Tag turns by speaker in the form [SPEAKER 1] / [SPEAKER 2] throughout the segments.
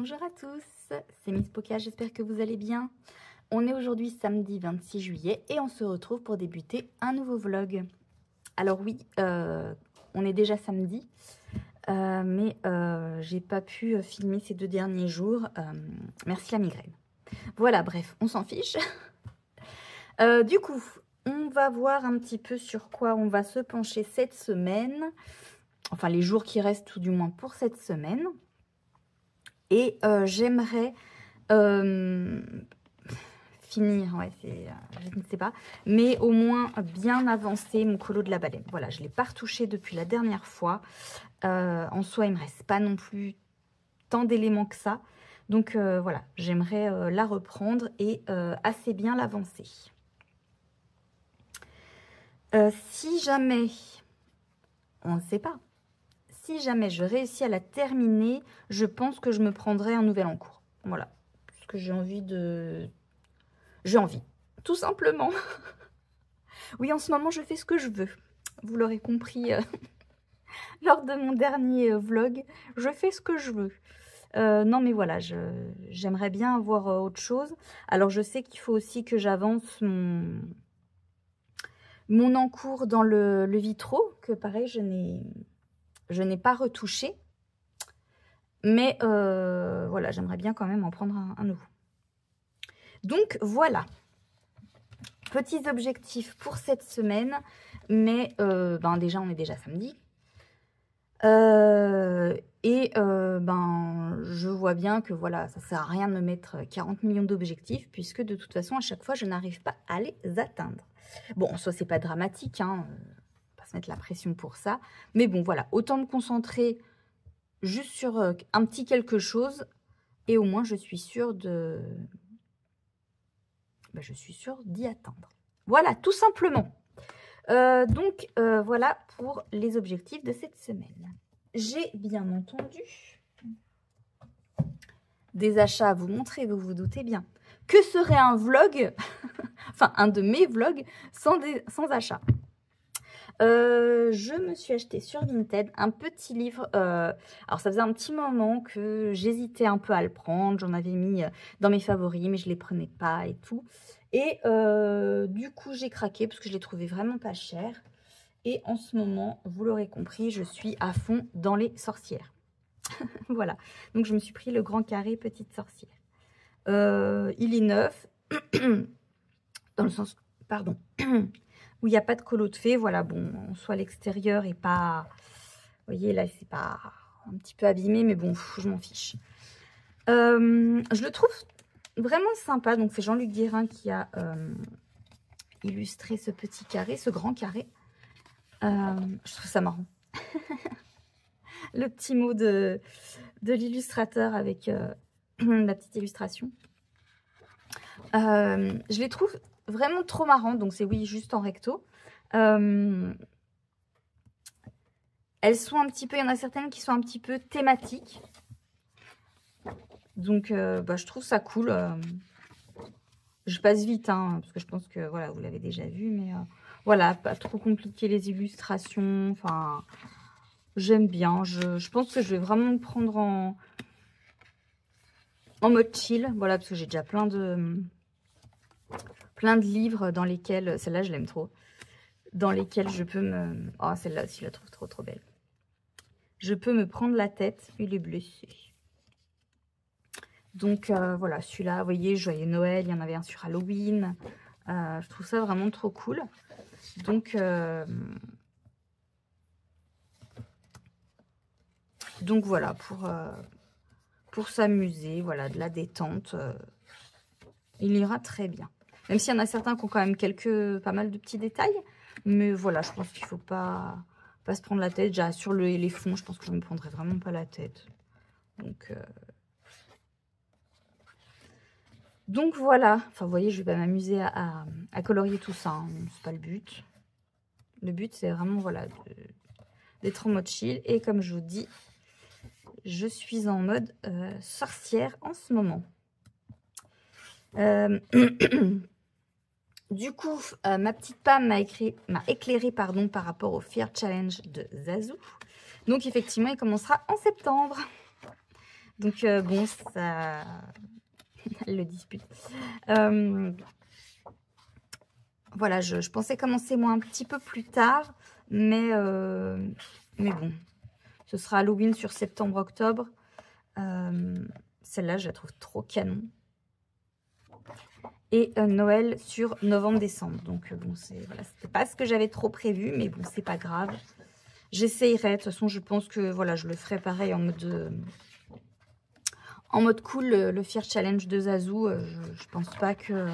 [SPEAKER 1] Bonjour à tous, c'est Miss Poca, j'espère que vous allez bien. On est aujourd'hui samedi 26 juillet et on se retrouve pour débuter un nouveau vlog. Alors oui, on est déjà samedi, mais j'ai pas pu filmer ces 2 derniers jours. Merci la migraine. Voilà, bref, on s'en fiche. Du coup, on va voir un petit peu sur quoi on va se pencher cette semaine. Enfin, les jours qui restent tout du moins pour cette semaine. Et j'aimerais finir, ouais, je ne sais pas, mais au moins bien avancer mon colo de la baleine. Voilà, je ne l'ai pas retouché depuis la dernière fois. En soi, il ne me reste pas non plus tant d'éléments que ça. Donc voilà, j'aimerais la reprendre et assez bien l'avancer. Si jamais, on ne sait pas, si jamais je réussis à la terminer, je pense que je me prendrai un nouvel en cours. Voilà, parce que j'ai envie de... J'ai envie, tout simplement. Oui, en ce moment, je fais ce que je veux. Vous l'aurez compris lors de mon dernier vlog. Je fais ce que je veux. Non, mais voilà, j'aimerais bien avoir autre chose. Alors, je sais qu'il faut aussi que j'avance mon encours dans le vitro, que pareil, je n'ai pas retouché. Mais voilà, j'aimerais bien quand même en prendre un nouveau. Donc, voilà. Petits objectifs pour cette semaine. Mais déjà, on est déjà samedi. Je vois bien que voilà, ça ne sert à rien de me mettre 40 millions d'objectifs puisque de toute façon, à chaque fois, je n'arrive pas à les atteindre. Bon, en soi, c'est pas dramatique, hein, pas se mettre la pression pour ça. Mais bon, voilà, autant me concentrer juste sur un petit quelque chose et au moins, je suis sûre de... je suis sûre d'y atteindre. Voilà, tout simplement. Voilà pour les objectifs de cette semaine. J'ai bien entendu des achats à vous montrer, vous vous doutez bien. Que serait un vlog, enfin un de mes vlogs, sans achat? Je me suis acheté sur Vinted un petit livre. Alors ça faisait un petit moment que j'hésitais un peu à le prendre. J'en avais mis dans mes favoris, mais je ne les prenais pas et tout. Et du coup, j'ai craqué parce que je l'ai trouvé vraiment pas cher. Et en ce moment, vous l'aurez compris, je suis à fond dans les sorcières. Voilà. Donc, je me suis pris le grand carré petite sorcière. Il est neuf. Dans le sens, pardon, où il n'y a pas de colo de fée. Voilà, bon, soit l'extérieur est pas... Vous voyez, là, c'est pas un petit peu abîmé, mais bon, je m'en fiche. Je le trouve vraiment sympa. Donc, c'est Jean-Luc Guérin qui a illustré ce petit carré, ce grand carré. Je trouve ça marrant. Le petit mot de l'illustrateur avec la petite illustration. Je les trouve vraiment trop marrants. Donc, c'est oui, juste en recto. Elles sont un petit peu... Il y en a certaines qui sont un petit peu thématiques. Donc, je trouve ça cool. Je passe vite, hein, parce que je pense que voilà, vous l'avez déjà vu. Mais voilà, pas trop compliqué les illustrations. Enfin, j'aime bien. Je pense que je vais vraiment me prendre en mode chill. Voilà, parce que j'ai déjà plein de livres dans lesquels... Celle-là, je l'aime trop. Dans lesquels je peux me... Oh, celle-là aussi, je la trouve trop, trop belle. Je peux me prendre la tête. Il est blessé. Donc, voilà, celui-là, vous voyez, Joyeux Noël. Il y en avait un sur Halloween. Je trouve ça vraiment trop cool. Donc voilà, pour s'amuser, voilà, de la détente, il ira très bien. Même s'il y en a certains qui ont quand même pas mal de petits détails. Mais voilà, je pense qu'il ne faut pas se prendre la tête. Déjà, sur les fonds, je pense que je ne me prendrai vraiment pas la tête. Donc voilà. Enfin, vous voyez, je ne vais pas m'amuser à colorier tout ça. Hein. C'est pas le but. Le but, c'est vraiment, voilà, d'être en mode chill. Et comme je vous dis, je suis en mode sorcière en ce moment. Du coup, ma petite Pam m'a éclairé par rapport au Fear Challenge de Zazu. Donc, effectivement, il commencera en septembre. Donc bon, ça... Elle le dispute. Voilà, je pensais commencer moi un petit peu plus tard, mais bon, ce sera Halloween sur septembre-octobre. Celle-là, je la trouve trop canon. Et Noël sur novembre-décembre. Donc bon, voilà, c'était pas ce que j'avais trop prévu, mais bon, c'est pas grave. J'essayerai. De toute façon, je pense que voilà, je le ferai pareil en mode cool, le Fear Challenge de Zazu. Je pense pas que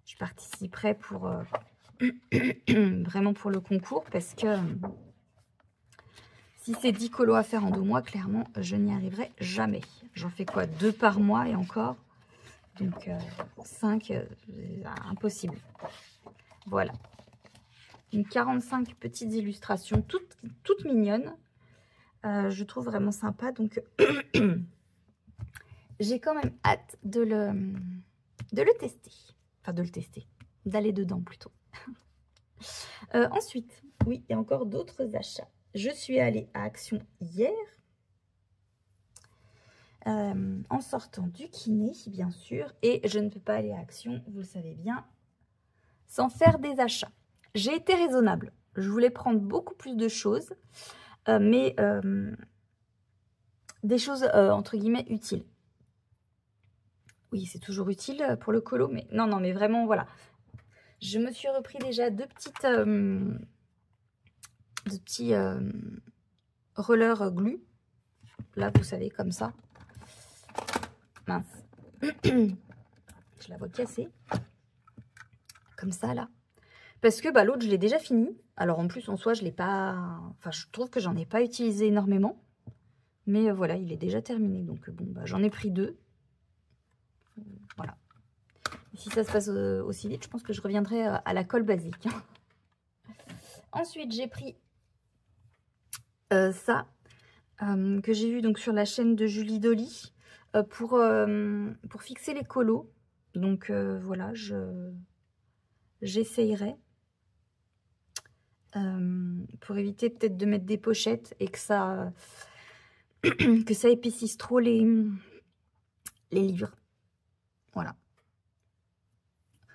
[SPEAKER 1] je participerai pour vraiment pour le concours, parce que si c'est 10 colos à faire en 2 mois, clairement, je n'y arriverai jamais. J'en fais quoi, 2 par mois et encore. Donc 5, impossible. Voilà. Une 45 petites illustrations, toutes mignonnes. Je trouve vraiment sympa. Donc j'ai quand même hâte de le tester. Enfin, de le tester. D'aller dedans plutôt. Ensuite, oui, il y a encore d'autres achats. Je suis allée à Action hier. En sortant du kiné, bien sûr. Et je ne peux pas aller à Action, vous le savez bien, sans faire des achats. J'ai été raisonnable. Je voulais prendre beaucoup plus de choses, mais des choses, entre guillemets, utiles. Oui, c'est toujours utile pour le colo, mais non, mais vraiment, voilà. Je me suis repris déjà deux petits rollers glue. Là, vous savez, comme ça. Mince. Je la vois cassée. Comme ça, là. Parce que l'autre, je l'ai déjà fini. Alors, en plus, en soi, je l'ai pas... Enfin, je trouve que j'en ai pas utilisé énormément. Mais voilà, il est déjà terminé. Donc, bon, j'en ai pris 2. Voilà. Et si ça se passe aussi vite, je pense que je reviendrai à la colle basique. Ensuite, j'ai pris ça, que j'ai vu donc sur la chaîne de Julie Dolly, pour fixer les colos. Donc, voilà, j'essayerai. Pour éviter peut-être de mettre des pochettes et que ça épaississe trop les livres. Voilà.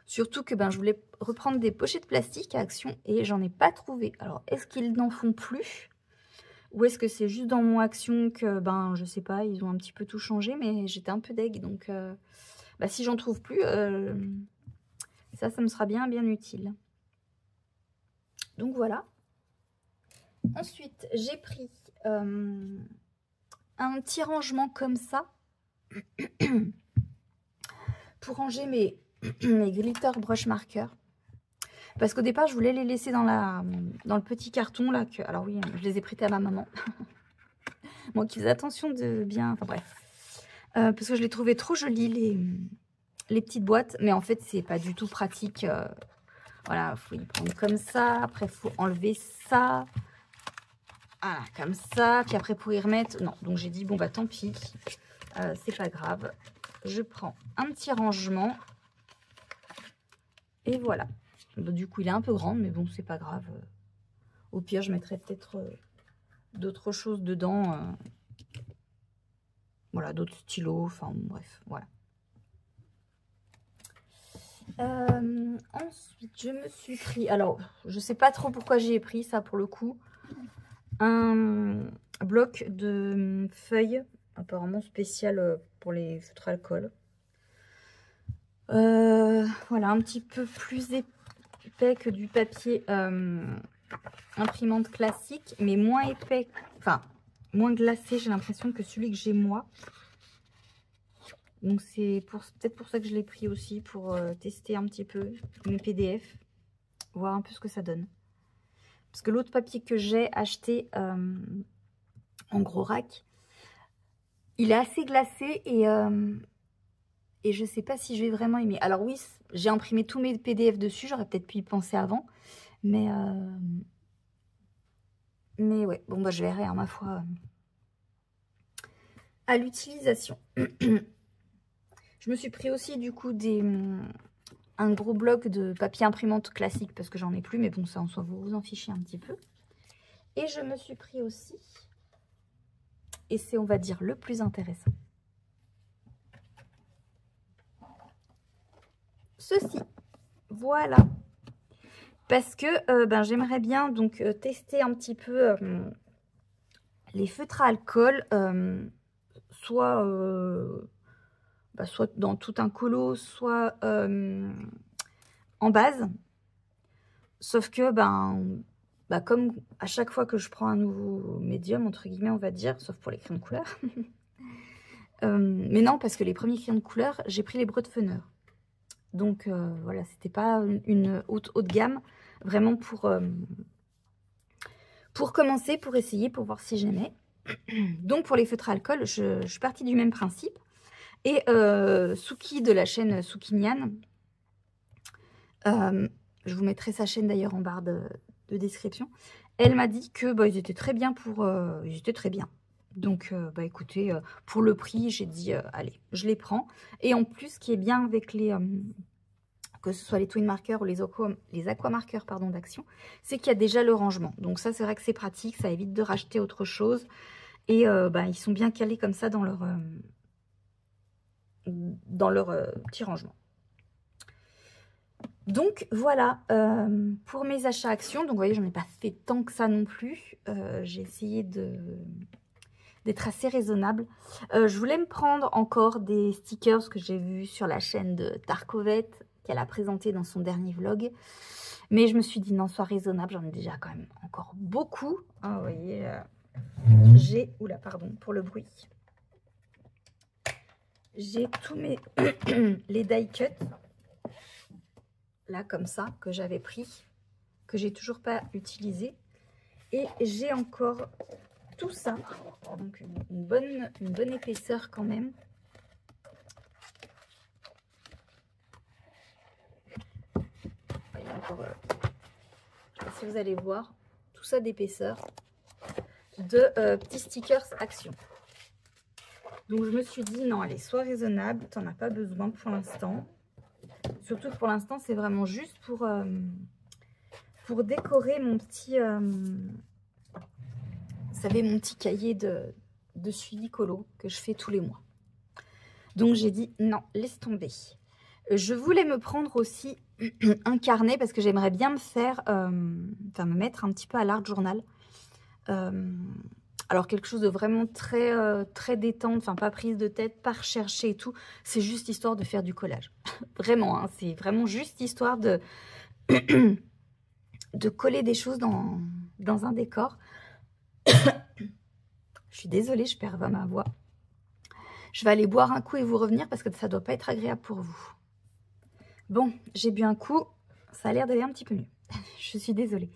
[SPEAKER 1] Surtout que je voulais reprendre des pochettes plastiques à Action et j'en ai pas trouvé. Alors, est-ce qu'ils n'en font plus? Ou est-ce que c'est juste dans mon Action que, je sais pas, ils ont un petit peu tout changé, mais j'étais un peu deg. Donc, si j'en trouve plus, ça me sera bien utile. Donc, voilà. Ensuite, j'ai pris un petit rangement comme ça pour ranger mes glitter brush markers. Parce qu'au départ, je voulais les laisser dans le petit carton là. Alors oui, je les ai prêtés à ma maman. Moi qui faisais attention de bien... Enfin bref. Parce que je les trouvais trop jolies, les petites boîtes. Mais en fait, c'est pas du tout pratique. Voilà, il faut y prendre comme ça. Après, il faut enlever ça. Voilà, comme ça. Puis après, pour y remettre... Non, donc j'ai dit, bon, tant pis. C'est pas grave. Je prends un petit rangement. Et voilà. Du coup, il est un peu grand, mais bon, c'est pas grave. Au pire, je mettrai peut-être d'autres choses dedans. Voilà, d'autres stylos. Enfin, bref, voilà. Ensuite, je me suis pris... Alors, je sais pas trop pourquoi j'ai pris ça, pour le coup. Un bloc de feuilles, apparemment spécial pour les feutres alcool. Voilà, un petit peu plus épais que du papier imprimante classique, mais moins épais, enfin moins glacé, j'ai l'impression, que celui que j'ai moi. Donc c'est peut-être pour ça que je l'ai pris aussi, pour tester un petit peu mes PDF, voir un peu ce que ça donne. Parce que l'autre papier que j'ai acheté en gros rack, il est assez glacé et je sais pas si je vais vraiment aimer. Alors oui, j'ai imprimé tous mes PDF dessus, j'aurais peut-être pu y penser avant. Mais ouais, bon je verrai, ma foi, à l'utilisation. Je me suis pris aussi du coup un gros bloc de papier imprimante classique parce que j'en ai plus, mais bon, ça en soit vous en fichez un petit peu. Et je me suis pris aussi et c'est, on va dire, le plus intéressant. Ceci, voilà. Parce que ben, j'aimerais bien donc tester un petit peu les feutres à alcool, soit dans tout un colo, soit en base. Sauf que, comme à chaque fois que je prends un nouveau médium, entre guillemets, on va dire, sauf pour les crayons de couleur. Mais non, parce que les premiers crayons de couleur, j'ai pris les Brotfener. Donc, voilà, c'était pas une haute gamme. Vraiment pour commencer, pour essayer, pour voir si j'aimais. Donc, pour les feutres à alcool, je suis partie du même principe. Et Suki de la chaîne Sukinian, je vous mettrai sa chaîne d'ailleurs en barre de description. Elle m'a dit que ils étaient très bien ils étaient très bien. Donc, écoutez, pour le prix, j'ai dit, allez, je les prends. Et en plus, ce qui est bien avec les, que ce soit les Twin Markers ou les Aqua Markers d'Action, c'est qu'il y a déjà le rangement. Donc ça, c'est vrai que c'est pratique, ça évite de racheter autre chose. Et ils sont bien calés comme ça dans leur petit rangement. Donc voilà, pour mes achats actions, donc vous voyez, j'en ai pas fait tant que ça non plus. J'ai essayé d'être assez raisonnable. Je voulais me prendre encore des stickers que j'ai vus sur la chaîne de Tarkovette, qu'elle a présenté dans son dernier vlog. Mais je me suis dit, non, sois raisonnable, j'en ai déjà quand même encore beaucoup. Ah, vous voyez, j'ai... Oula, pardon pour le bruit. J'ai tous mes... les die cuts. Là, comme ça, que j'avais pris, que j'ai toujours pas utilisé. Et j'ai encore tout ça. Donc, une bonne épaisseur quand même. Il y a encore, je sais pas si vous allez voir, tout ça d'épaisseur de petits stickers Action. Donc, je me suis dit, non, allez, sois raisonnable, tu n'en as pas besoin pour l'instant. Surtout que pour l'instant, c'est vraiment juste pour décorer mon petit, vous savez, mon petit cahier de suivi colo que je fais tous les mois. Donc, j'ai dit, non, laisse tomber. Je voulais me prendre aussi un carnet parce que j'aimerais bien me faire, me mettre un petit peu à l'art journal. Alors, quelque chose de vraiment très détente, enfin, pas prise de tête, pas recherché et tout. C'est juste histoire de faire du collage. Vraiment, hein, c'est vraiment juste histoire de coller des choses dans un décor. Je suis désolée, je perds ma voix. Je vais aller boire un coup et vous revenir parce que ça doit pas être agréable pour vous. Bon, j'ai bu un coup, ça a l'air d'aller un petit peu mieux. Je suis désolée.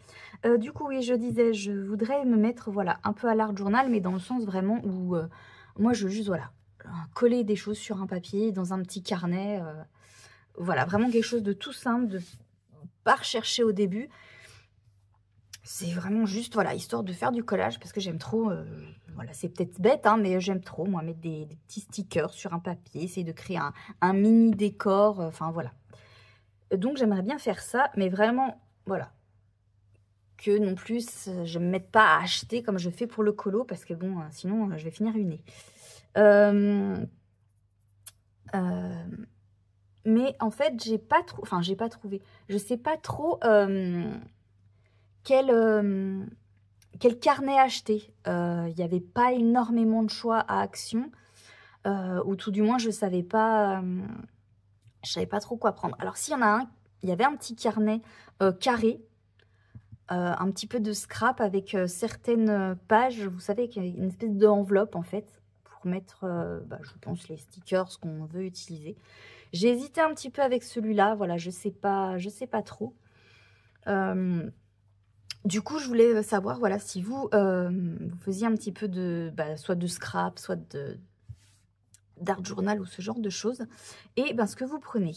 [SPEAKER 1] Du coup, oui, je disais, je voudrais me mettre, voilà, un peu à l'art journal, mais dans le sens vraiment où moi, je veux juste, voilà, coller des choses sur un papier, dans un petit carnet. Voilà, vraiment quelque chose de tout simple, de pas rechercher au début. C'est vraiment juste, voilà, histoire de faire du collage, parce que j'aime trop, voilà, c'est peut-être bête, hein, mais j'aime trop, moi, mettre des petits stickers sur un papier, essayer de créer un mini décor, enfin, voilà. Donc, j'aimerais bien faire ça, mais vraiment, voilà, que non plus, je ne me mette pas à acheter comme je fais pour le colo, parce que bon, sinon, je vais finir ruinée. Mais en fait, j'ai pas trouvé, je sais pas trop quel carnet acheter. Il n'y avait pas énormément de choix à Action, ou tout du moins, je savais pas trop quoi prendre. Alors, s'il y en a un, il y avait un petit carnet carré, un petit peu de scrap avec certaines pages, vous savez, qu'il y a une espèce d'enveloppe en fait, pour mettre, je pense, les stickers qu'on veut utiliser. J'ai hésité un petit peu avec celui-là, voilà, je sais pas trop. Du coup, je voulais savoir, voilà, si vous, vous faisiez un petit peu de, soit de scrap, soit d'art journal ou ce genre de choses, et ce que vous prenez.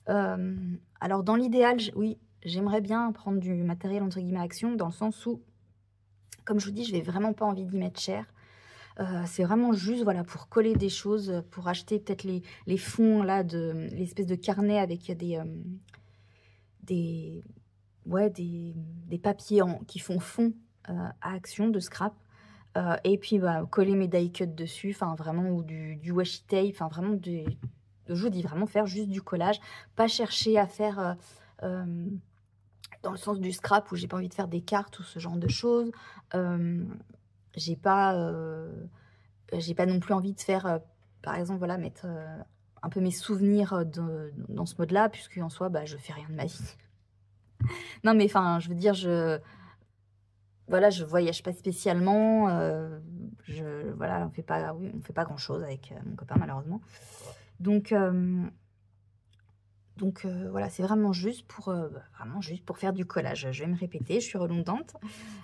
[SPEAKER 1] Alors, dans l'idéal, oui, j'aimerais bien prendre du matériel entre guillemets Action, dans le sens où, comme je vous dis, je n'ai vraiment pas envie d'y mettre cher. C'est vraiment juste, voilà, pour coller des choses, pour acheter peut-être les fonds, là, l'espèce de carnet avec des papiers qui font fond à Action, de scrap. Et puis bah, coller mes die cuts dessus, enfin vraiment, ou du washi tape, enfin vraiment je vous dis vraiment faire juste du collage, pas chercher à faire dans le sens du scrap où j'ai pas envie de faire des cartes ou ce genre de choses. J'ai pas non plus envie de faire, par exemple, voilà, mettre un peu mes souvenirs dans ce mode-là, puisque en soi, bah, je fais rien de ma vie. Non, mais enfin, je veux dire, voilà, je voyage pas spécialement. Voilà, on fait pas grand-chose avec mon copain, malheureusement. Donc voilà, c'est vraiment juste pour faire du collage. Je vais me répéter, je suis redondante.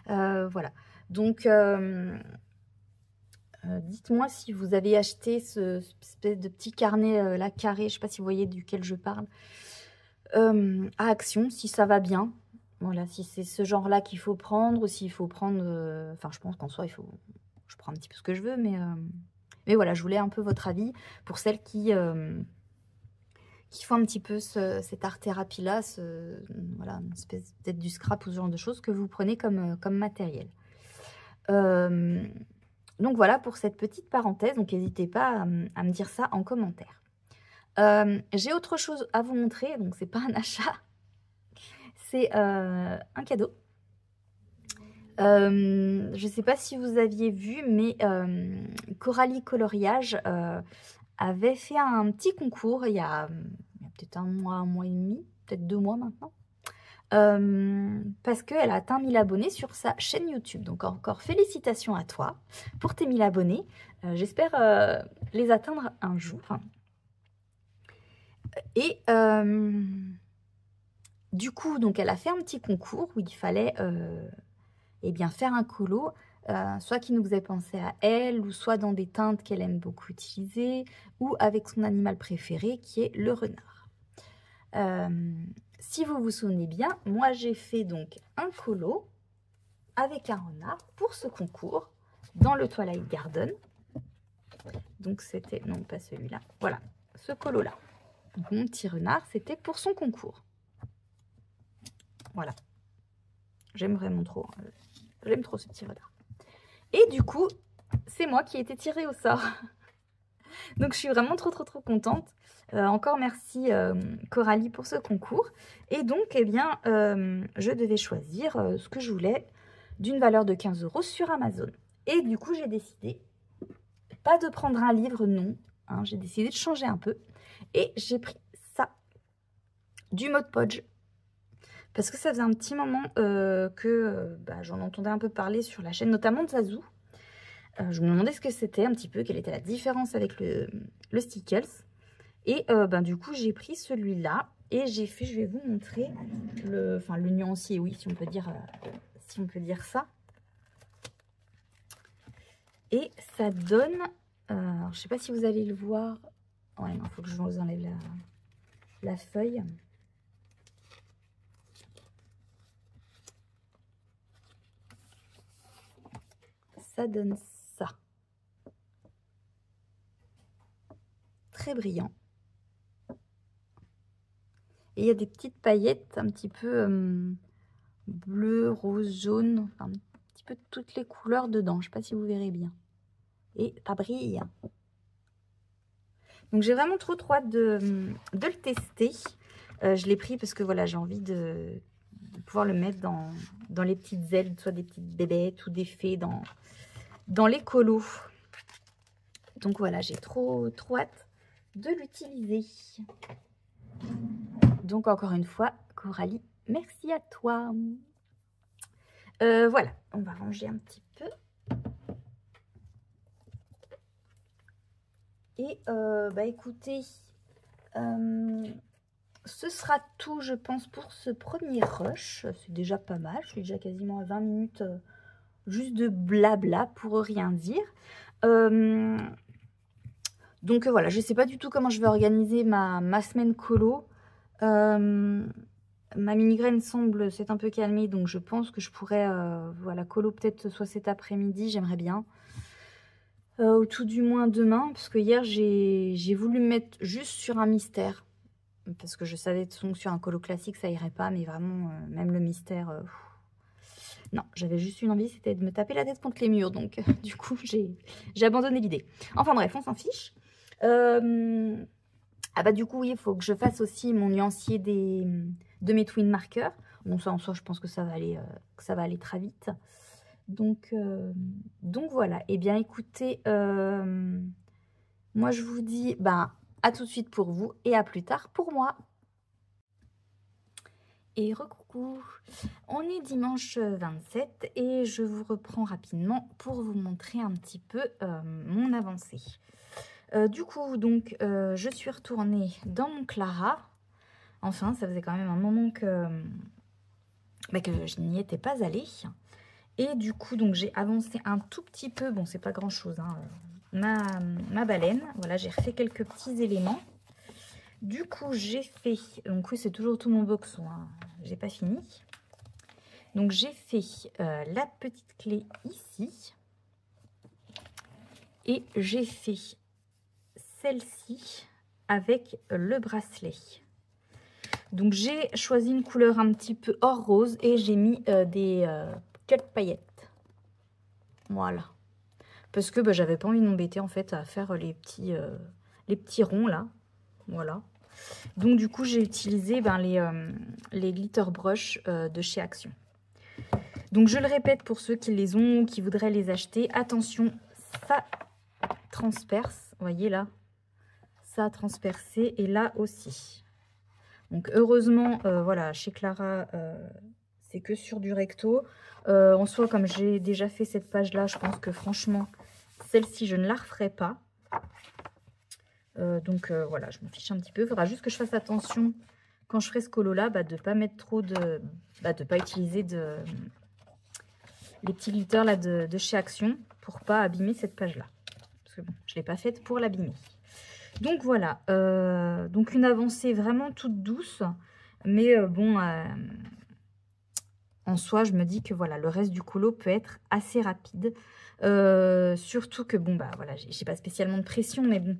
[SPEAKER 1] Voilà. Donc dites-moi si vous avez acheté ce espèce de petit carnet là carré, je ne sais pas si vous voyez duquel je parle, à Action, si ça va bien. Voilà, si c'est ce genre-là qu'il faut prendre, ou s'il faut prendre... Enfin, je pense qu'en soi, je prends un petit peu ce que je veux, mais voilà, je voulais un peu votre avis pour celles qui font un petit peu cette art-thérapie-là, voilà, une espèce peut-être du scrap ou ce genre de choses que vous prenez comme matériel. Donc voilà pour cette petite parenthèse, donc n'hésitez pas à me dire ça en commentaire. J'ai autre chose à vous montrer, donc c'est pas un achat, c'est un cadeau. Je ne sais pas si vous aviez vu, mais Coralie Coloriage avait fait un petit concours il y a peut-être un mois et demi, peut-être 2 mois maintenant. Parce qu'elle a atteint 1000 abonnés sur sa chaîne YouTube. Donc encore félicitations à toi pour tes 1000 abonnés. J'espère les atteindre un jour. Et du coup, donc elle a fait un petit concours où il fallait eh bien, faire un colo, soit qui nous faisait penser à elle, ou soit dans des teintes qu'elle aime beaucoup utiliser, ou avec son animal préféré qui est le renard. Si vous vous souvenez bien, moi j'ai fait donc un colo avec un renard pour ce concours dans le Twilight Garden. Donc c'était, non pas celui-là, voilà, ce colo là. Donc mon petit renard, c'était pour son concours. Voilà, j'aime vraiment trop, j'aime trop ce petit renard. Et du coup, c'est moi qui ai été tirée au sort. Donc je suis vraiment trop contente. Encore merci Coralie pour ce concours. Et donc, eh bien, je devais choisir ce que je voulais d'une valeur de 15 € sur Amazon. Et du coup, j'ai décidé, pas de prendre un livre, non. Hein, j'ai décidé de changer un peu. Et j'ai pris ça, du Mod Podge. Parce que ça faisait un petit moment que j'en entendais un peu parler sur la chaîne, notamment de Zazou. Je me demandais ce que c'était un petit peu, quelle était la différence avec le Stickles. Et du coup, j'ai pris celui-là et j'ai fait, je vais vous montrer le nuancier, oui, si on peut dire ça. Et ça donne, alors, je sais pas si vous allez le voir. Ouais, il faut que je vous enlève la feuille. Ça donne ça. Très brillant. Et il y a des petites paillettes un petit peu bleu, rose, jaune, enfin, un petit peu toutes les couleurs dedans. Je ne sais pas si vous verrez bien. Et ça brille. Donc j'ai vraiment trop hâte de le tester. Je l'ai pris parce que voilà, j'ai envie de pouvoir le mettre dans les petites ailes, soit des petites bébêtes ou des fées dans les colos. Donc voilà, j'ai trop hâte de l'utiliser. Donc encore une fois, Coralie, merci à toi. Voilà, on va ranger un petit peu. Et écoutez, ce sera tout, je pense, pour ce premier rush. C'est déjà pas mal, je suis déjà quasiment à 20 minutes juste de blabla pour rien dire. Donc voilà, je ne sais pas du tout comment je vais organiser ma semaine colo. Ma migraine semble s'être un peu calmée, donc je pense que je pourrais, voilà, colo peut-être soit cet après-midi, j'aimerais bien. Ou tout du moins demain, parce que hier j'ai voulu me mettre juste sur un mystère. Parce que je savais de toute façon que sur un colo classique ça irait pas, mais vraiment, même le mystère, Non, j'avais juste une envie, c'était de me taper la tête contre les murs. Donc, du coup, j'ai abandonné l'idée. Enfin bref, on s'en fiche. Ah bah du coup, oui, il faut que je fasse aussi mon nuancier de mes twin markers. Bon, ça en soi, je pense que ça va aller très vite. Donc voilà. Eh bien, écoutez, moi, je vous dis bah, à tout de suite pour vous et à plus tard pour moi. Et recoucou, on est dimanche 27 et je vous reprends rapidement pour vous montrer un petit peu mon avancée. Du coup, donc, je suis retournée dans mon Clara. Enfin, ça faisait quand même un moment que je n'y étais pas allée. Et du coup, donc j'ai avancé un tout petit peu. Bon, c'est pas grand-chose, hein, ma baleine. Voilà, j'ai refait quelques petits éléments. Du coup, j'ai fait... Donc oui, c'est toujours tout mon boxon, hein. J'ai pas fini. Donc, j'ai fait la petite clé ici. Et j'ai fait celle-ci avec le bracelet. Donc, j'ai choisi une couleur un petit peu or rose et j'ai mis des cut paillettes. Voilà. Parce que j'avais pas envie de m'embêter en fait à faire les petits ronds là. Voilà. Donc du coup, j'ai utilisé les glitter brush de chez Action. Donc je le répète pour ceux qui les ont ou qui voudraient les acheter. Attention, ça transperce. Vous voyez là, ça a transpercé et là aussi. Donc heureusement, voilà, chez Clara, c'est que sur du recto. En soi, comme j'ai déjà fait cette page-là, je pense que franchement, celle-ci, je ne la referai pas. Donc voilà, je m'en fiche un petit peu. Il faudra juste que je fasse attention quand je ferai ce colo-là, de ne pas mettre trop de... de pas utiliser les petits glitters là de chez Action pour pas abîmer cette page-là. Parce que bon, je ne l'ai pas faite pour l'abîmer. Donc voilà, donc une avancée vraiment toute douce. Mais bon, en soi, je me dis que voilà, le reste du colo peut être assez rapide. Surtout que bon, voilà, j'ai pas spécialement de pression, mais bon,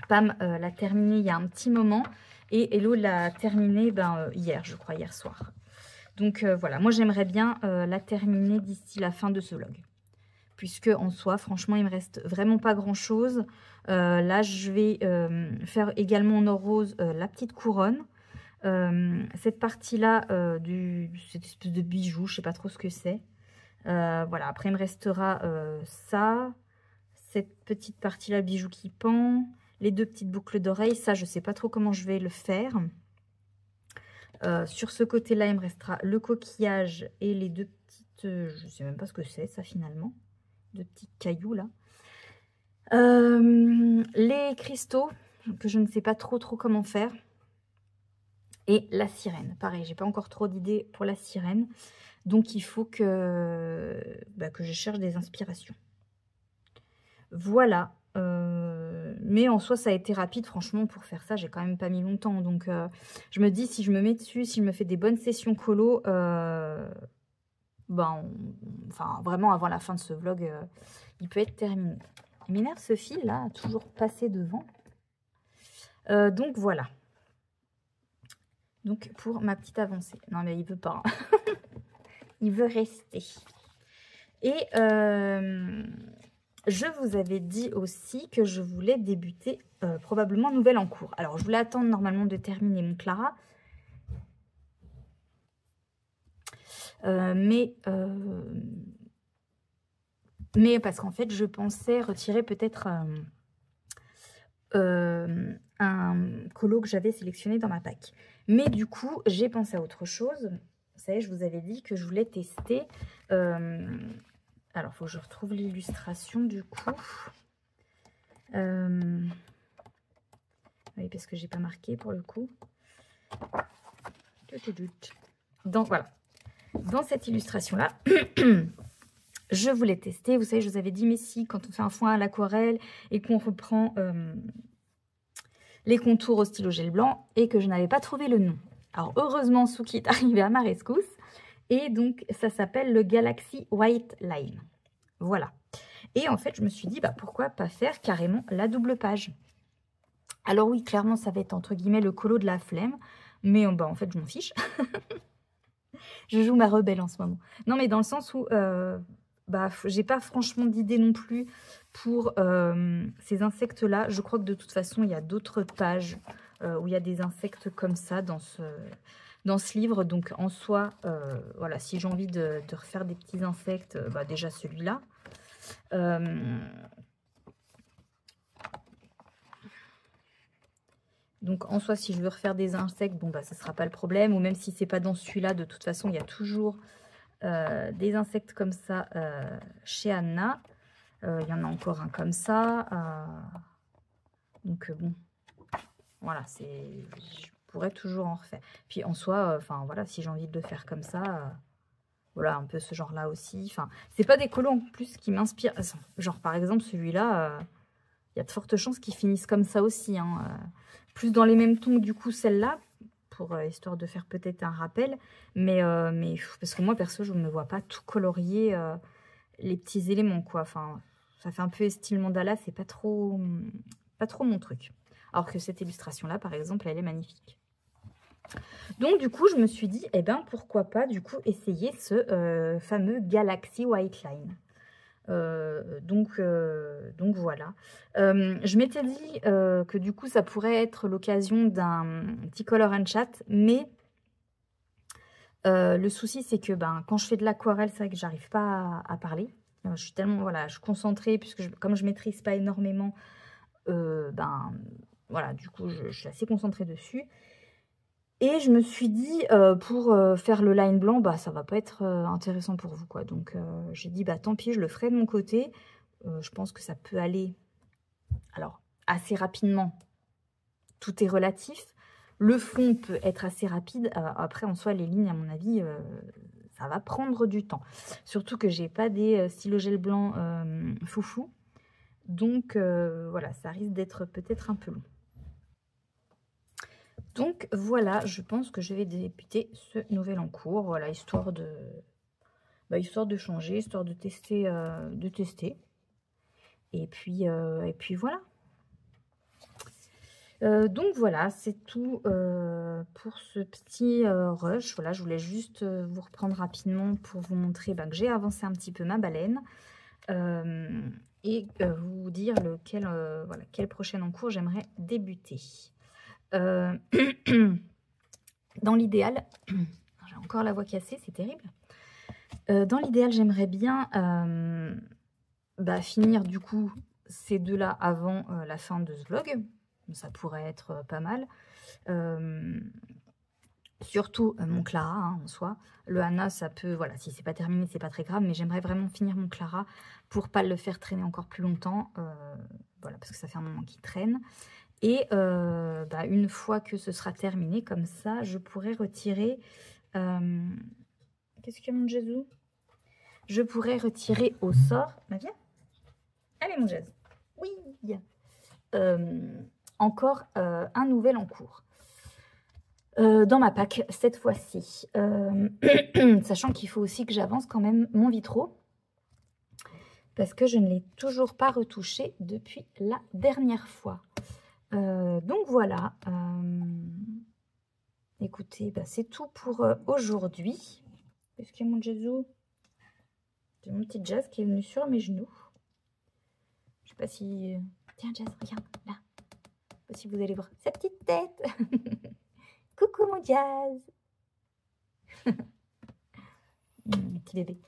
[SPEAKER 1] Pam l'a terminé il y a un petit moment. Et Hello l'a terminé hier, je crois, hier soir. Donc voilà, moi j'aimerais bien la terminer d'ici la fin de ce vlog. Puisque en soi, franchement, il me reste vraiment pas grand chose. Là, je vais faire également en or rose la petite couronne. Cette partie-là, cette espèce de bijou, je sais pas trop ce que c'est. Voilà, après il me restera ça, cette petite partie-là, bijou qui pend, les deux petites boucles d'oreilles. Ça, je sais pas trop comment je vais le faire. Sur ce côté-là, il me restera le coquillage et les deux petites... je sais même pas ce que c'est, ça, finalement. Deux petits cailloux, là. Les cristaux, que je ne sais pas trop comment faire. Et la sirène. Pareil, j'ai pas encore trop d'idées pour la sirène. Donc, il faut que je cherche des inspirations. Voilà. Mais en soi, ça a été rapide. Franchement, pour faire ça, j'ai quand même pas mis longtemps. Donc, je me dis, si je me mets dessus, si je me fais des bonnes sessions colo, enfin, vraiment, avant la fin de ce vlog, il peut être terminé. Il m'énerve ce fil-là, toujours passé devant. Donc, voilà. Donc, pour ma petite avancée. Non, mais il veut pas. Il veut rester. Et je vous avais dit aussi que je voulais débuter probablement nouvelle en cours. Alors, je voulais attendre normalement de terminer mon Clara. Mais parce qu'en fait, je pensais retirer peut-être un colo que j'avais sélectionné dans ma pack. Mais du coup, j'ai pensé à autre chose. Vous savez, je vous avais dit que je voulais tester... alors, il faut que je retrouve l'illustration du coup. Oui, parce que j'ai pas marqué pour le coup. Donc, voilà. Dans cette illustration-là, je voulais tester. Vous savez, je vous avais dit, mais si, quand on fait un fond à l'aquarelle et qu'on reprend les contours au stylo gel blanc et que je n'avais pas trouvé le nom. Alors, heureusement, Souki est arrivé à ma rescousse. Et donc, ça s'appelle le Galaxy White Line. Voilà. Et en fait, je me suis dit, pourquoi pas faire carrément la double page. Alors oui, clairement, ça va être entre guillemets le colo de la flemme. Mais en fait, je m'en fiche. Je joue ma rebelle en ce moment. Non, mais dans le sens où bah, j'ai pas franchement d'idée non plus pour ces insectes-là. Je crois que de toute façon, il y a d'autres pages où il y a des insectes comme ça dans ce livre. Donc, en soi, voilà, si j'ai envie de refaire des petits insectes, bah, déjà celui-là. Donc, en soi, si je veux refaire des insectes, bon, bah, ça ne sera pas le problème. Ou même si c'est pas dans celui-là, de toute façon, il y a toujours des insectes comme ça chez Anna. Il y en a encore un comme ça. Donc, bon, voilà, je pourrais toujours en refaire. Puis, en soi, enfin, voilà, si j'ai envie de le faire comme ça, voilà, un peu ce genre-là aussi. Enfin, c'est pas des colos en plus qui m'inspirent. Genre, par exemple, celui-là, il y a de fortes chances qu'ils finissent comme ça aussi, hein. Plus dans les mêmes tons que du coup celle-là, pour histoire de faire peut-être un rappel. Mais parce que moi, perso, je ne me vois pas tout colorier les petits éléments, quoi. Enfin, ça fait un peu style mandala, c'est pas trop mon truc. Alors que cette illustration-là, par exemple, elle est magnifique. Donc, du coup, je me suis dit, eh ben, pourquoi pas, du coup, essayer ce fameux Galaxy White Line. Donc voilà. Je m'étais dit que du coup ça pourrait être l'occasion d'un petit color and chat, mais le souci c'est que quand je fais de l'aquarelle, c'est vrai que j'arrive pas à parler. Je suis tellement, voilà, je suis concentrée puisque comme je maîtrise pas énormément, voilà, du coup je suis assez concentrée dessus. Et je me suis dit, pour faire le line blanc, ça va pas être intéressant pour vous, quoi. Donc, j'ai dit, tant pis, je le ferai de mon côté. Je pense que ça peut aller, alors, assez rapidement. Tout est relatif. Le fond peut être assez rapide. Après, en soi, les lignes, à mon avis, ça va prendre du temps. Surtout que j'ai pas des stylos gel blanc foufou. Donc, voilà, ça risque d'être peut-être un peu long. Donc voilà, je pense que je vais débuter ce nouvel en cours, voilà, histoire de changer, histoire de tester, Et puis voilà. Donc voilà, c'est tout pour ce petit rush. Voilà, je voulais juste vous reprendre rapidement pour vous montrer que j'ai avancé un petit peu ma baleine et vous dire voilà, quel prochain en cours j'aimerais débuter. Dans l'idéal, j'ai encore la voix cassée, c'est terrible. Dans l'idéal, j'aimerais bien finir du coup ces deux-là avant la fin de ce vlog. Ça pourrait être pas mal. Surtout mon Clara, hein, en soi. Le Anna, ça peut, voilà, si c'est pas terminé, c'est pas très grave, mais j'aimerais vraiment finir mon Clara pour pas le faire traîner encore plus longtemps. Voilà, parce que ça fait un moment qu'il traîne. Et une fois que ce sera terminé, comme ça, je pourrais retirer... Qu'est-ce qu'il y a, mon Jésus? Je pourrais retirer au sort... viens. Allez, mon Jésus. Oui. Encore un nouvel en cours. Dans ma pack, cette fois-ci. Sachant qu'il faut aussi que j'avance quand même mon vitro. Parce que je ne l'ai toujours pas retouché depuis la dernière fois. Donc voilà, écoutez, c'est tout pour aujourd'hui. Qu'est-ce qu'il y a, mon Jésus? C'est mon petit Jazz qui est venu sur mes genoux. Je sais pas si... Tiens, Jazz, regarde, là. Je sais pas si vous allez voir sa petite tête. Coucou, mon Jazz. Petit bébé.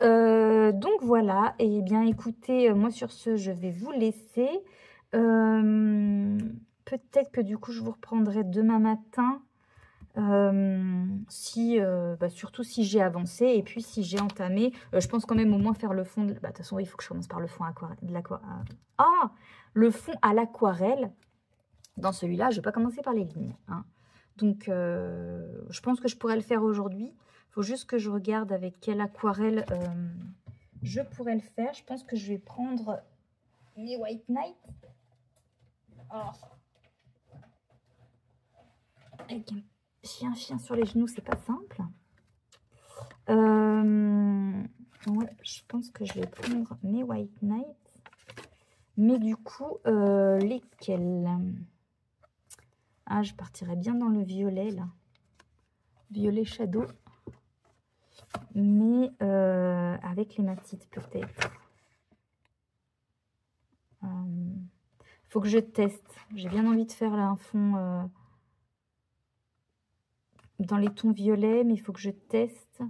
[SPEAKER 1] Donc voilà, et bien écoutez, moi sur ce, je vais vous laisser. Peut-être que du coup je vous reprendrai demain matin surtout si j'ai avancé et puis si j'ai entamé, je pense quand même au moins faire le fond de toute façon il faut que je commence par le fond le fond à l'aquarelle. Dans celui-là, je vais pas commencer par les lignes, hein. Donc je pense que je pourrais le faire aujourd'hui. Il faut juste que je regarde avec quelle aquarelle je pourrais le faire. Je pense que je vais prendre mes White Knight. Avec un chien sur les genoux, c'est pas simple. Ouais, je pense que je vais prendre mes White Knight. Mais du coup, lesquels? Ah, je partirais bien dans le violet, là. Violet Shadow. mais avec les matites peut-être. Faut que je teste. J'ai bien envie de faire là un fond dans les tons violets, mais il faut que je teste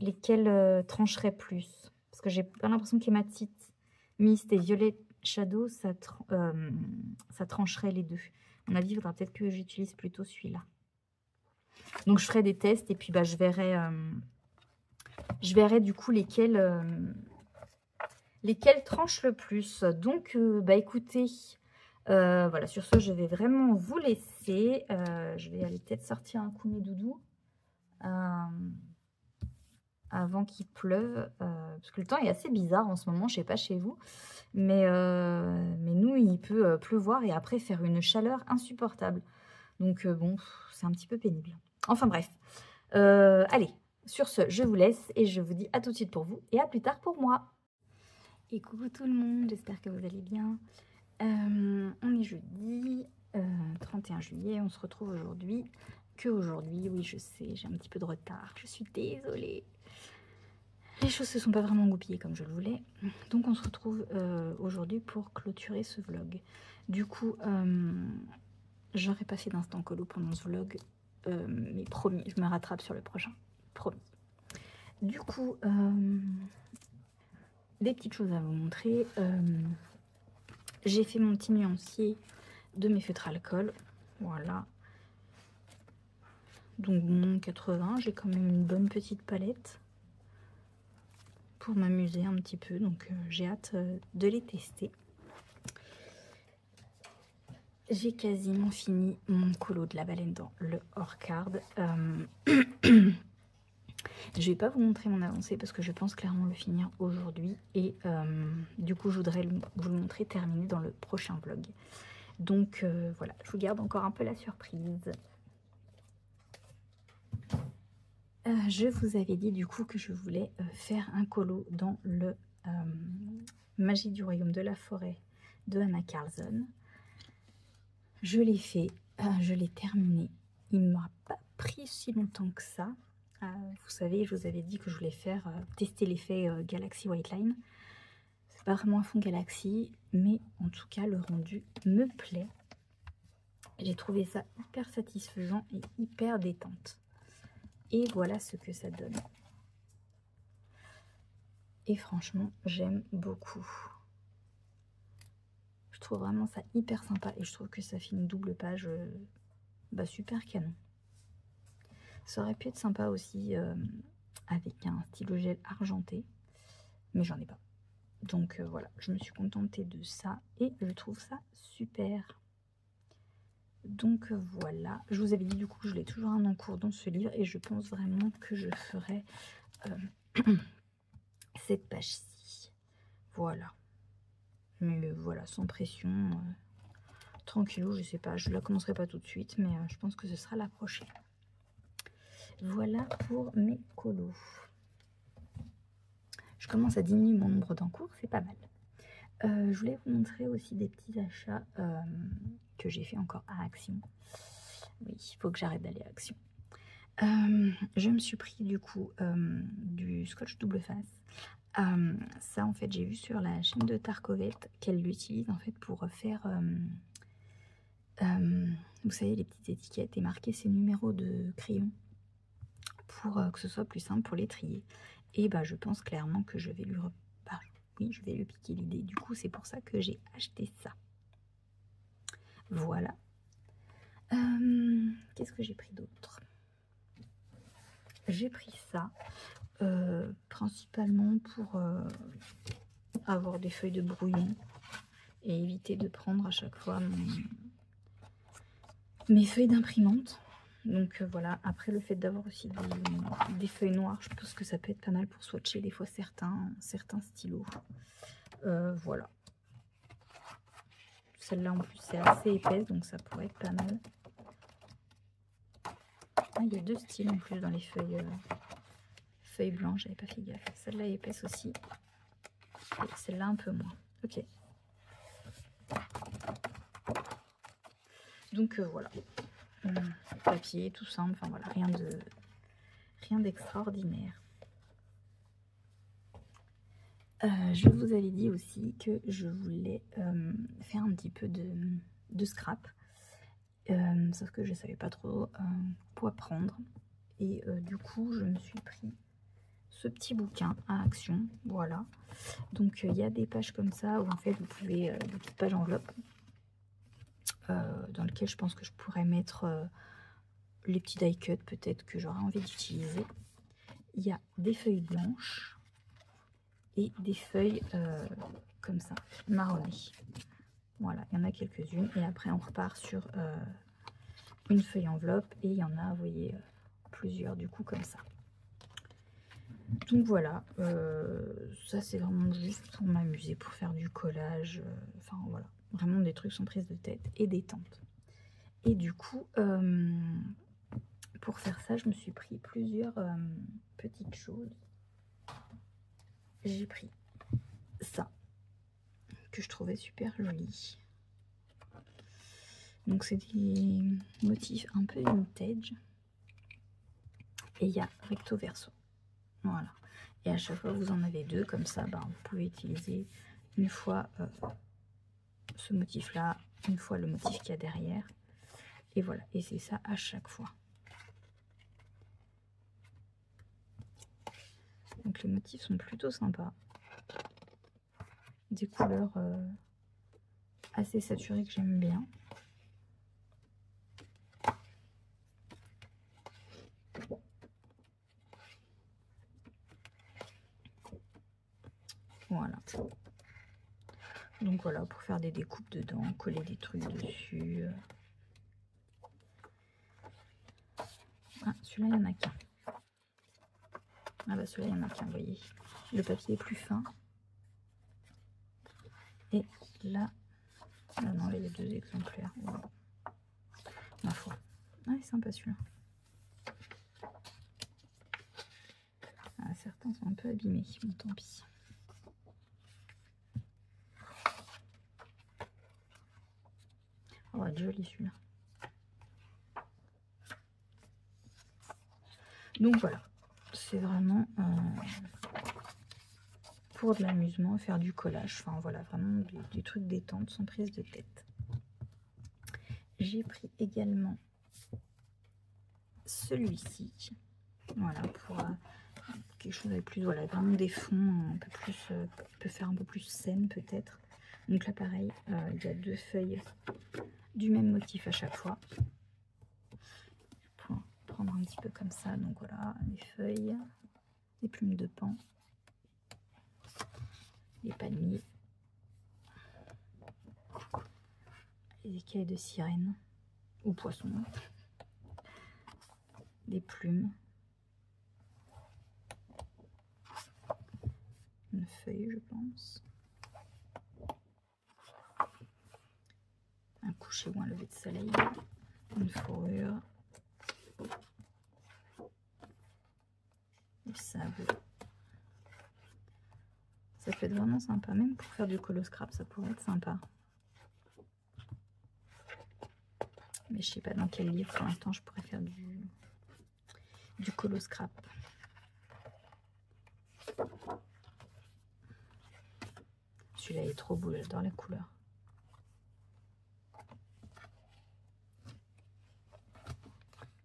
[SPEAKER 1] lesquels trancheraient plus. Parce que j'ai pas l'impression que les matites mist et violet shadow, ça trancherait les deux. À mon avis, il faudra peut-être que j'utilise plutôt celui-là. Donc je ferai des tests et puis bah, je verrai du coup lesquels tranchent le plus. Donc bah écoutez, voilà, sur ce je vais vraiment vous laisser. Je vais aller peut-être sortir un coup mes doudous avant qu'il pleuve, parce que le temps est assez bizarre en ce moment, je sais pas chez vous, mais nous il peut pleuvoir et après faire une chaleur insupportable. Donc bon, c'est un petit peu pénible. Enfin bref, allez, sur ce, je vous laisse et je vous dis à tout de suite pour vous et à plus tard pour moi. Et coucou tout le monde, j'espère que vous allez bien. On est jeudi 31 juillet, on se retrouve aujourd'hui. Oui je sais, j'ai un petit peu de retard, je suis désolée. Les choses se sont pas vraiment goupillées comme je le voulais. Donc on se retrouve aujourd'hui pour clôturer ce vlog. Du coup, j'aurais pas fait d'instant colo pendant ce vlog, mais promis, je me rattrape sur le prochain, promis. Du coup, des petites choses à vous montrer. J'ai fait mon petit nuancier de mes feutres alcool, voilà. Donc bon, 80, j'ai quand même une bonne petite palette pour m'amuser un petit peu, donc j'ai hâte de les tester. J'ai quasiment fini mon colo de la baleine dans le hors-card. Je vais pas vous montrer mon avancée parce que je pense clairement le finir aujourd'hui. Et du coup, je voudrais vous le montrer terminé dans le prochain vlog. Donc voilà, je vous garde encore un peu la surprise. Je vous avais dit du coup que je voulais faire un colo dans le Magie du Royaume de la Forêt de Anna Karlsson. Je l'ai fait, je l'ai terminé. Il ne m'a pas pris si longtemps que ça. Vous savez, je vous avais dit que je voulais faire tester l'effet Galaxy White Line. C'est pas vraiment un fond Galaxy, mais en tout cas le rendu me plaît. J'ai trouvé ça hyper satisfaisant et hyper détente. Et voilà ce que ça donne. Et franchement, j'aime beaucoup. Je trouve vraiment ça hyper sympa et je trouve que ça fait une double page bah, super canon. Ça aurait pu être sympa aussi avec un stylo gel argenté, mais j'en ai pas. Donc voilà, je me suis contentée de ça et je trouve ça super. Donc voilà, je vous avais dit du coup que je l'ai toujours un en cours dans ce livre et je pense vraiment que je ferai cette page-ci. Voilà. Mais voilà, sans pression, tranquillou, je sais pas, je la commencerai pas tout de suite, mais je pense que ce sera la prochaine. Voilà pour mes colos. Je commence à diminuer mon nombre d'encours, c'est pas mal. Je voulais vous montrer aussi des petits achats que j'ai fait encore à Action. Oui, il faut que j'arrête d'aller à Action. Je me suis pris du coup du scotch double face. Ça en fait j'ai vu sur la chaîne de Tarkovette qu'elle l'utilise en fait pour faire vous savez les petites étiquettes et marquer ses numéros de crayon pour que ce soit plus simple pour les trier. Et bah je pense clairement que je vais lui oui, je vais lui piquer l'idée. Du coup, c'est pour ça que j'ai acheté ça. Voilà. Qu'est-ce que j'ai pris d'autre? J'ai pris ça principalement pour avoir des feuilles de brouillon et éviter de prendre à chaque fois mes feuilles d'imprimante. Donc voilà, après le fait d'avoir aussi des feuilles noires, je pense que ça peut être pas mal pour swatcher des fois certains stylos. Voilà. Celle-là en plus c'est assez épaisse, donc ça pourrait être pas mal. Ah, il y a deux styles en plus dans les feuilles blanches, j'avais pas fait gaffe. Celle-là est épaisse aussi. Et celle-là un peu moins. Ok. Donc voilà. Papier, tout simple, enfin voilà, rien d'extraordinaire. Je vous avais dit aussi que je voulais faire un petit peu de scrap. Sauf que je ne savais pas trop quoi prendre. Et du coup, je me suis pris ce petit bouquin à Action. Voilà. Donc, il y a des pages comme ça où en fait, vous pouvez, des petites pages enveloppes dans lesquelles je pense que je pourrais mettre les petits die cuts peut-être que j'aurais envie d'utiliser. Il y a des feuilles blanches et des feuilles comme ça, marronnées. Voilà, il y en a quelques-unes. Et après, on repart sur une feuille enveloppe. Et il y en a, vous voyez, plusieurs du coup comme ça. Donc voilà, ça c'est vraiment juste pour m'amuser, pour faire du collage. Enfin voilà, vraiment des trucs sans prise de tête et détente. Et du coup, pour faire ça, je me suis pris plusieurs petites choses. J'ai pris ça, que je trouvais super joli. Donc c'est des motifs un peu vintage. Et il y a recto verso. Voilà. Et à chaque fois, vous en avez deux. Comme ça, vous pouvez utiliser une fois ce motif-là, une fois le motif qu'il y a derrière. Et voilà. Et c'est ça à chaque fois. Donc les motifs sont plutôt sympas. Des couleurs assez saturées que j'aime bien. Voilà. Donc voilà, pour faire des découpes dedans, coller des trucs dessus. Ah, celui-là, il n'y en a qu'un. Ah bah celui-là, il n'y en a qu'un, vous voyez. Le papier est plus fin. Et là, ah non, là, il y a deux exemplaires. Voilà. Ma foi. Ah, il est sympa celui-là. Ah, certains sont un peu abîmés, bon tant pis. Oh, joli celui-là. Donc voilà, c'est vraiment pour de l'amusement, faire du collage. Enfin voilà, vraiment du truc détente sans prise de tête. J'ai pris également celui-ci. Voilà, pour quelque chose avec plus, voilà, vraiment des fonds un peu plus, peut faire un peu plus saine peut-être. Donc là pareil, il y a deux feuilles du même motif à chaque fois. Pour prendre un petit peu comme ça, donc voilà, les feuilles, des plumes de pan, des palmiers, les écailles de sirène ou poisson, des plumes, une feuille je pense, un coucher ou un lever de soleil, une fourrure, du sable. Ça peut être vraiment sympa, même pour faire du colo scrap, ça pourrait être sympa. Mais je sais pas dans quel livre pour l'instant je pourrais faire du colo scrap. Celui-là est trop beau, j'adore la couleur.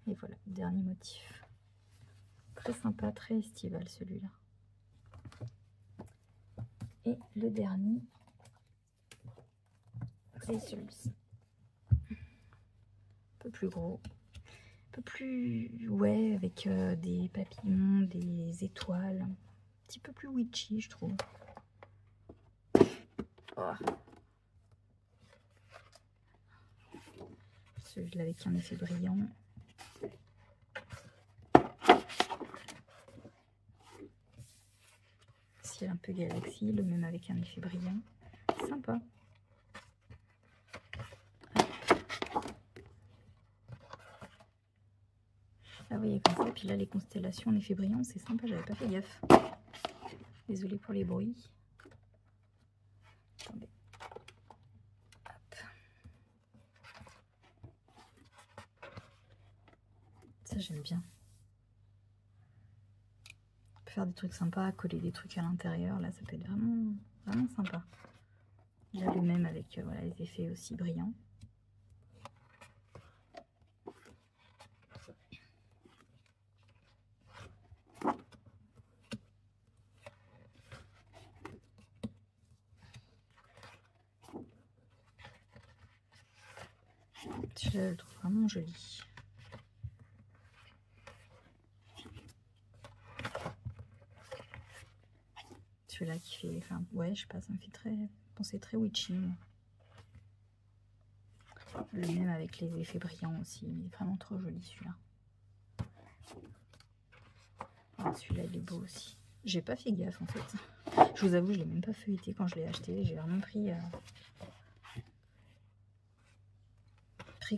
[SPEAKER 1] Et voilà, dernier motif. Très sympa, très estival celui-là. Et le dernier, c'est celui-ci. Un peu plus gros. Un peu plus, ouais, avec des papillons, des étoiles. Un petit peu plus witchy, je trouve. Oh. Celui-là avec un effet brillant. Ciel un peu galaxie, le même avec un effet brillant. Sympa. Ah oui, comme ça. Puis là, les constellations en effet brillant, c'est sympa. J'avais pas fait gaffe. Désolée pour les bruits. Attendez. Hop. Ça, j'aime bien. faire des trucs sympas, coller des trucs à l'intérieur, là ça peut être vraiment, vraiment sympa. Là le même avec voilà, les effets aussi brillants. Je le trouve vraiment joli. Celui-là qui fait, enfin ouais, je sais pas, ça me fait penser très witchy. Le même avec les effets brillants aussi, il est vraiment trop joli celui-là. Ah, celui-là il est beau aussi. J'ai pas fait gaffe en fait. Je vous avoue, je l'ai même pas feuilleté quand je l'ai acheté. J'ai vraiment pris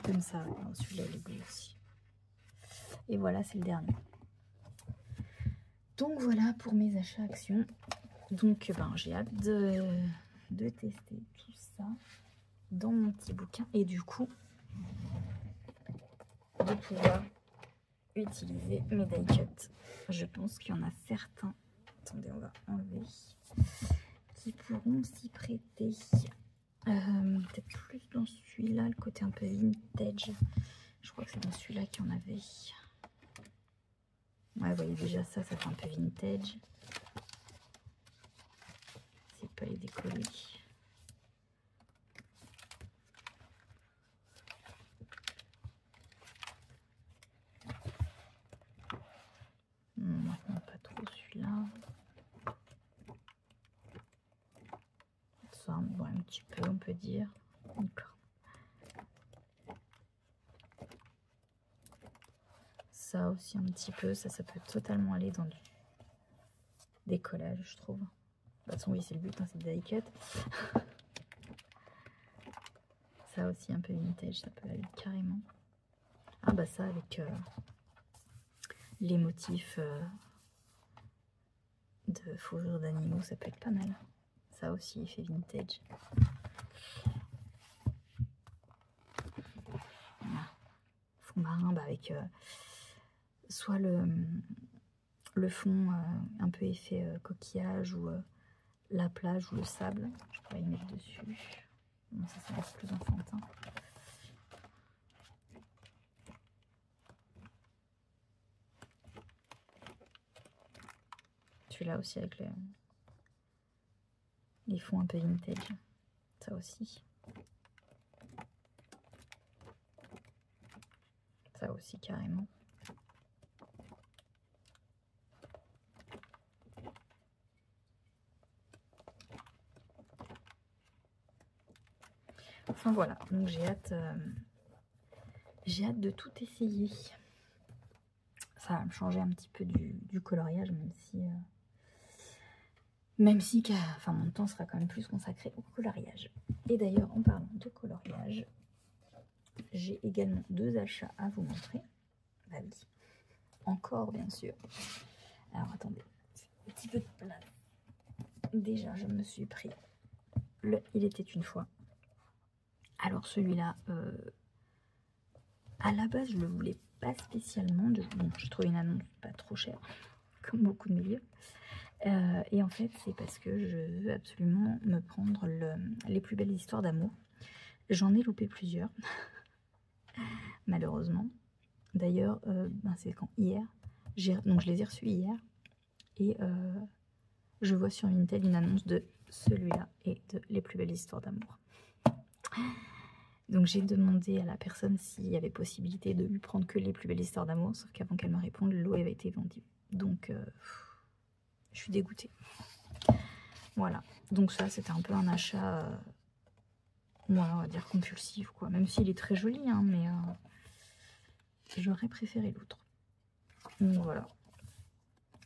[SPEAKER 1] comme ça. Celui-là il est beau aussi. Et voilà, c'est le dernier. Donc voilà pour mes achats actions. Donc ben, j'ai hâte de tester tout ça dans mon petit bouquin et du coup de pouvoir utiliser mes die cuts. Je pense qu'il y en a certains, attendez on va enlever, qui pourront s'y prêter. Peut-être plus dans celui-là, le côté un peu vintage. Je crois que c'est dans celui-là qu'il y en avait. Ouais, vous voyez déjà ça fait un peu vintage. C'est pas les décoller. Maintenant pas trop celui-là. Ça, bon, un petit peu, on peut dire. Ça aussi un petit peu, ça peut totalement aller dans du décollage, je trouve. De toute façon, oui, c'est le but, hein, c'est die cut. Ça aussi un peu vintage, ça peut aller carrément. Ah bah ça avec les motifs de fourrure d'animaux, ça peut être pas mal. Ça aussi, il fait vintage. Voilà. Fond marin, bah avec soit le fond un peu effet coquillage ou la plage ou le sable. Je pourrais y mettre dessus. Bon, ça c'est un peu plus enfantin. Celui-là aussi avec les fonds un peu vintage. Ça aussi. Ça aussi carrément. Enfin voilà, donc j'ai hâte de tout essayer. Ça va me changer un petit peu du coloriage, même si enfin, mon temps sera quand même plus consacré au coloriage. Et d'ailleurs, en parlant de coloriage, j'ai également 2 achats à vous montrer. Bah oui, encore bien sûr. Alors attendez, un petit peu de place. Déjà, je me suis pris le Il était une fois. Alors celui-là, à la base, je le voulais pas spécialement. Bon, je trouvais une annonce pas trop chère, comme beaucoup de milieux. Et en fait, c'est parce que je veux absolument me prendre les plus belles histoires d'amour. J'en ai loupé plusieurs, malheureusement. D'ailleurs, ben c'est quand hier. Donc je les ai reçus hier. Et je vois sur Vinted une annonce de celui-là et de les plus belles histoires d'amour. Donc j'ai demandé à la personne s'il y avait possibilité de lui prendre que les plus belles histoires d'amour, sauf qu'avant qu'elle me réponde, le lot avait été vendu. Donc je suis dégoûtée. Voilà, donc ça c'était un peu un achat, voilà, on va dire compulsif, quoi. Même s'il est très joli, hein, mais j'aurais préféré l'autre. Donc voilà.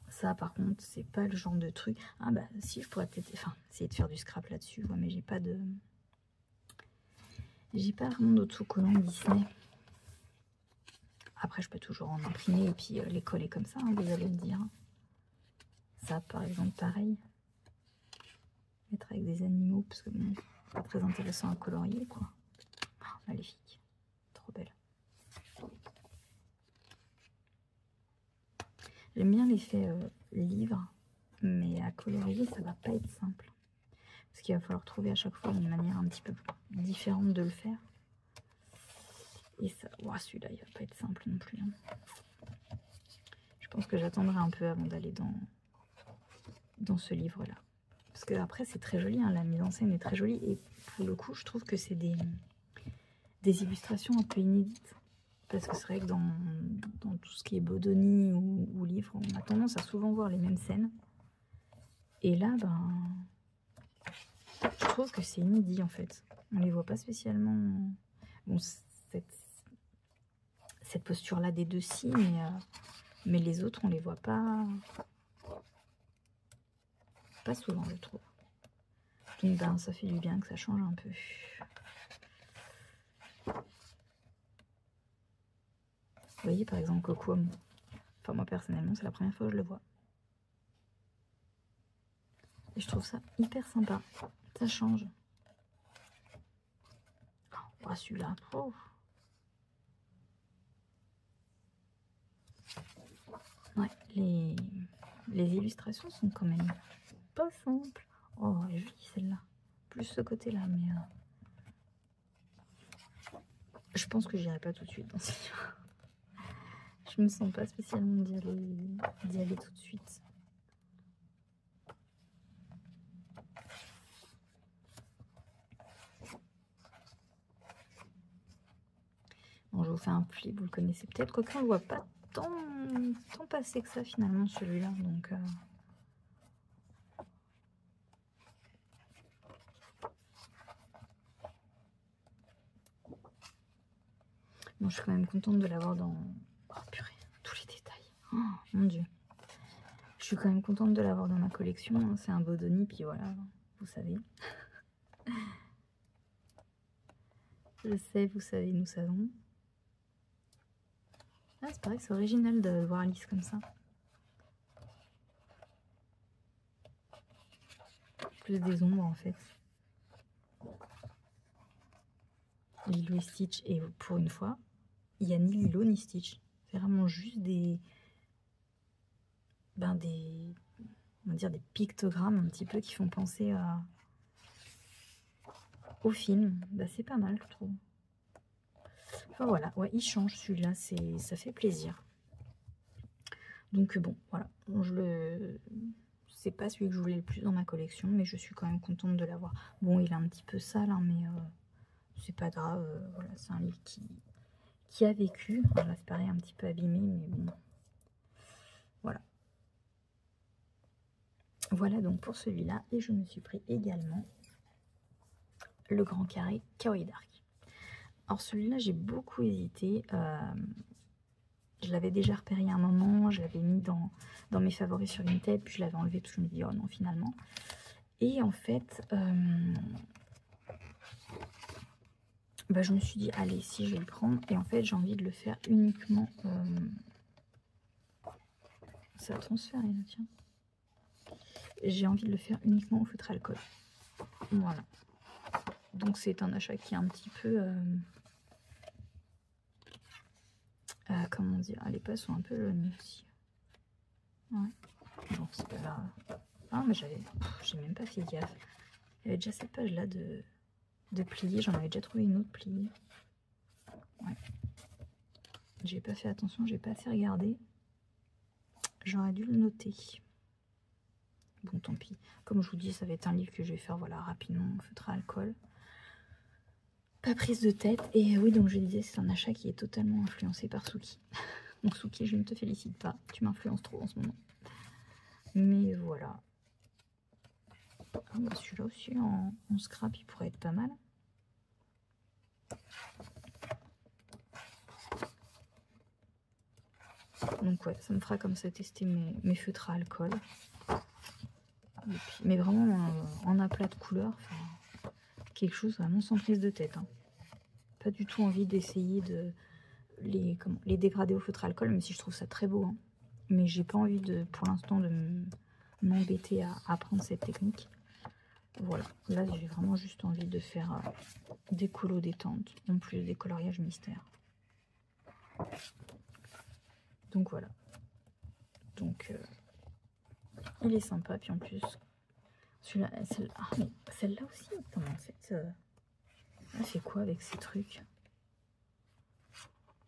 [SPEAKER 1] Ça par contre, c'est pas le genre de truc. Ah bah si, je pourrais peut-être essayer de faire du scrap là-dessus, ouais, mais j'ai pas vraiment d'autocollants Disney. Après, je peux toujours en imprimer et puis les coller comme ça, hein, vous allez me dire. Ça, par exemple, pareil. Mettre avec des animaux, parce que bon, c'est pas très intéressant à colorier, quoi. Oh, magnifique. Trop belle. J'aime bien l'effet livre. à colorier, ça va pas être simple. Parce qu'il va falloir trouver à chaque fois une manière un petit peu différente de le faire. Et ça, oh, celui-là, il va pas être simple non plus. Hein. Je pense que j'attendrai un peu avant d'aller dans ce livre-là. Parce que après, c'est très joli, hein, la mise en scène est très jolie. Et pour le coup, je trouve que c'est des illustrations un peu inédites. Parce que c'est vrai que dans tout ce qui est Bodoni ou livre, on a tendance à souvent voir les mêmes scènes. Et là, ben, je trouve que c'est inédit en fait. On les voit pas spécialement. Bon, cette posture-là des deux si, mais les autres, on les voit pas souvent, je trouve. Donc, ben, ça fait du bien que ça change un peu. Vous voyez, par exemple, Cocoam. Enfin, moi, personnellement, c'est la première fois que je le vois. Et je trouve ça hyper sympa. Ça change. Oh, celui-là. Oh. Ouais, les illustrations sont quand même pas simples. Oh, elle est jolie celle-là. Plus ce côté-là, mais... je pense que j'irai pas tout de suite dans ce livre. Je me sens pas spécialement d'y aller tout de suite. Bon, je vous fais un pli, vous le connaissez peut-être, quoique on le voit pas tant passer que ça finalement celui-là. Donc bon, je suis quand même contente de l'avoir dans... Oh purée, tous les détails. Oh, mon Dieu. Je suis quand même contente de l'avoir dans ma collection. Hein. C'est un Bodoni, puis voilà, vous savez. Je sais, vous savez, nous savons. Ah, c'est pareil, c'est original de voir Alice comme ça. Plus des ombres en fait. Lilo et Stitch, et pour une fois, il n'y a ni Lilo ni Stitch. C'est vraiment juste des on va dire des pictogrammes un petit peu qui font penser au film. Bah, c'est pas mal, je trouve. Enfin voilà, ouais, il change celui-là, ça fait plaisir. Donc bon, voilà, c'est pas celui que je voulais le plus dans ma collection, mais je suis quand même contente de l'avoir. Bon, il est un petit peu sale, hein, mais c'est pas grave. Voilà, c'est un livre qui a vécu. Alors là, c'est pareil, un petit peu abîmé, mais bon. Voilà. Voilà donc pour celui-là. Et je me suis pris également le Grand Carré Kawaii Dark. Alors celui-là, j'ai beaucoup hésité. Je l'avais déjà repéré à un moment, je l'avais mis dans mes favoris sur Vinted, puis je l'avais enlevé parce que je me dis oh non finalement. Et en fait, bah, je me suis dit allez si je vais le prendre. Et en fait j'ai envie de le faire uniquement... ça a transféré là, tiens. J'ai envie de le faire uniquement au feutre alcool. Voilà. Donc c'est un achat qui est un petit peu... comment dire, les pages sont un peu jaunes aussi. Ouais. Bon, c'est pas grave. Ah, mais j'ai même pas fait gaffe. Il y avait déjà cette page là de plier. J'en avais déjà trouvé une autre pliée. Ouais. J'ai pas fait attention, j'ai pas assez regardé. J'aurais dû le noter. Bon, tant pis. Comme je vous dis, ça va être un livre que je vais faire voilà, rapidement, feutre à alcool. Pas prise de tête. Et oui, donc je disais, c'est un achat qui est totalement influencé par Suki. Donc Suki, je ne te félicite pas. Tu m'influences trop en ce moment. Mais voilà. Ah bah celui-là aussi, en scrap, il pourrait être pas mal. Donc ouais, ça me fera comme ça tester mes feutres à alcool. Et puis, mais vraiment en aplat de couleur. Quelque chose vraiment sans prise de tête. Hein. Pas du tout envie d'essayer de les dégrader au feutre alcool, même si je trouve ça très beau. Hein. Mais j'ai pas envie pour l'instant de m'embêter à apprendre cette technique. Voilà, là j'ai vraiment juste envie de faire des colos détente, en plus des coloriages mystères. Donc voilà. Donc Il est sympa, puis en plus, celle-là aussi, attends, en fait, elle fait quoi avec ces trucs?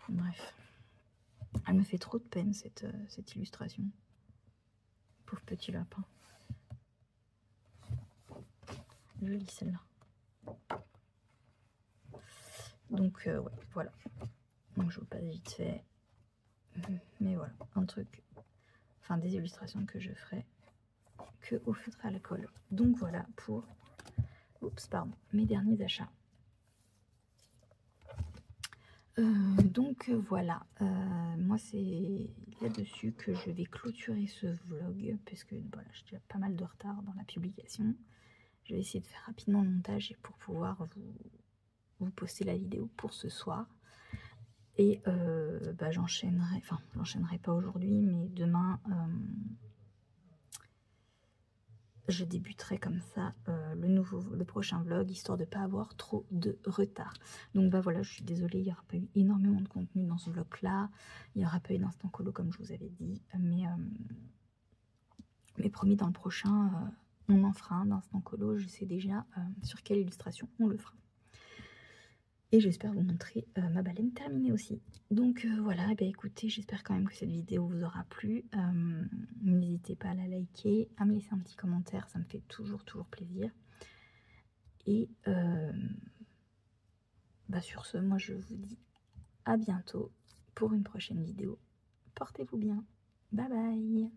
[SPEAKER 1] Bref, elle me fait trop de peine, cette illustration. Pauvre petit lapin. Jolie celle-là. Donc, ouais, voilà. Donc, je vous passe vite fait. Mais voilà, un truc, enfin des illustrations que je ferai que au feutre à la colle. Donc voilà pour, oups, pardon, mes derniers achats. Donc voilà, moi c'est là-dessus que je vais clôturer ce vlog, parce que voilà, j'ai déjà pas mal de retard dans la publication. Je vais essayer de faire rapidement le montage pour pouvoir vous poster la vidéo pour ce soir. Et bah, j'enchaînerai pas aujourd'hui, mais demain, je débuterai comme ça le prochain vlog, histoire de ne pas avoir trop de retard. Donc bah voilà, je suis désolée, il n'y aura pas eu énormément de contenu dans ce vlog là, il n'y aura pas eu d'instant colo comme je vous avais dit, mais promis, dans le prochain on en fera un d'instant colo. Je sais déjà sur quelle illustration on le fera. Et j'espère vous montrer ma baleine terminée aussi. Donc voilà, et bien écoutez, j'espère quand même que cette vidéo vous aura plu. N'hésitez pas à la liker, à me laisser un petit commentaire, ça me fait toujours plaisir. Et bah sur ce, moi je vous dis à bientôt pour une prochaine vidéo. Portez-vous bien. Bye bye.